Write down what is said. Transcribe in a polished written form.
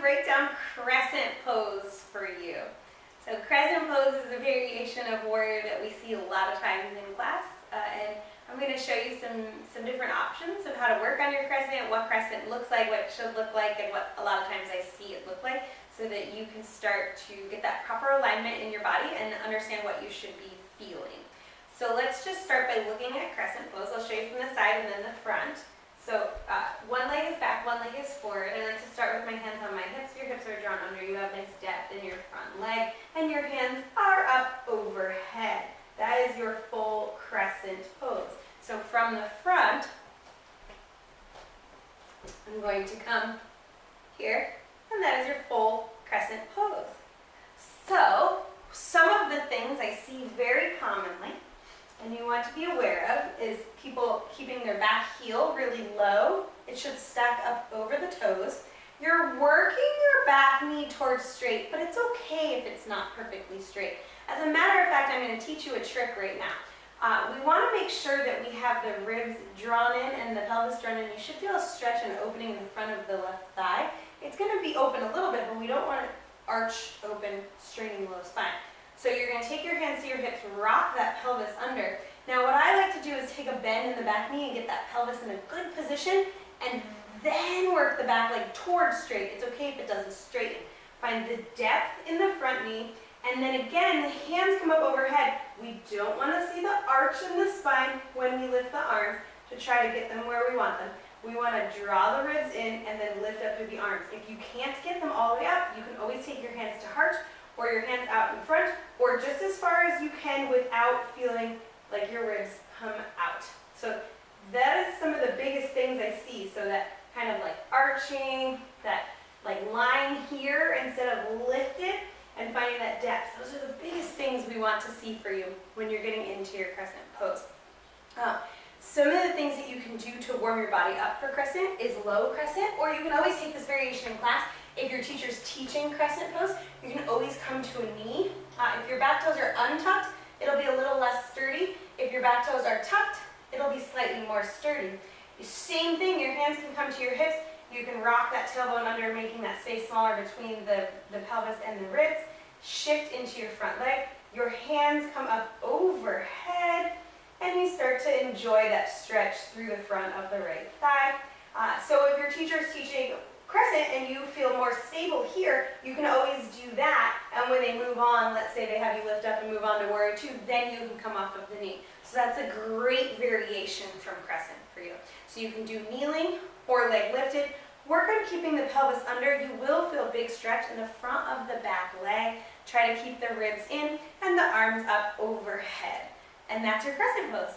break down Crescent Pose for you. So Crescent Pose is a variation of warrior that we see a lot of times in class, and I'm going to show you some different options of how to work on your crescent, what crescent looks like, what it should look like, and what a lot of times I see it look like, so that you can start to get that proper alignment in your body and understand what you should be feeling. So let's just start by looking at Crescent Pose. I'll show you from the side and then the front. So one leg is back, one leg is forward. I like to start with my hands on my hips. Your hips are drawn under. You have nice depth in your front leg, and your hands are up overhead. That is your full Crescent Pose. So from the front, I'm going to come here, and that is your full Crescent Pose. So some of the things I see very commonly and you want to be aware of is people keeping their back heel really low. It should stack up over the toes. You're working your back knee towards straight, but it's okay if it's not perfectly straight. As a matter of fact, I'm going to teach you a trick right now. We want to make sure that we have the ribs drawn in and the pelvis drawn in. You should feel a stretch and opening in the front of the left thigh. It's going to be open a little bit, but we don't want it arched open, straining the low spine. So you're going to take your hands to your hips, rock that pelvis under. Now what I like to do is take a bend in the back knee and get that pelvis in a good position, and then work the back leg towards straight. It's okay if it doesn't straighten. Find the depth in the front knee, and then again, the hands come up overhead. We don't want to see the arch in the spine when we lift the arms to try to get them where we want them. We want to draw the ribs in and then lift up through the arms. If you can't get them all the way up, you can always take your hands to heart, or your hands out in front, or just as far as you can without feeling like your ribs come out. So that is some of the biggest things I see. So that kind of like arching, that like line here instead of lifted, and finding that depth. Those are the biggest things we want to see for you when you're getting into your Crescent Pose. Some of the things that you can do to warm your body up for Crescent is low Crescent, or you can always take this variation in class. If your teacher's teaching Crescent Pose, you can always come to a knee. If your back toes are untucked, it'll be a little less sturdy. If your back toes are tucked, it'll be slightly more sturdy. The same thing, your hands can come to your hips. You can rock that tailbone under, making that space smaller between the pelvis and the ribs. Shift into your front leg. Your hands come up overhead, and you start to enjoy that stretch through the front of the right thigh. So if your teacher's teaching Crescent and you feel more stable here, you can always do that, and when they move on, let's say they have you lift up and move on to Warrior 2, then you can come off of the knee. So that's a great variation from Crescent for you. So you can do kneeling or leg lifted. Work on keeping the pelvis under. You will feel a big stretch in the front of the back leg. Try to keep the ribs in and the arms up overhead. And that's your Crescent Pose.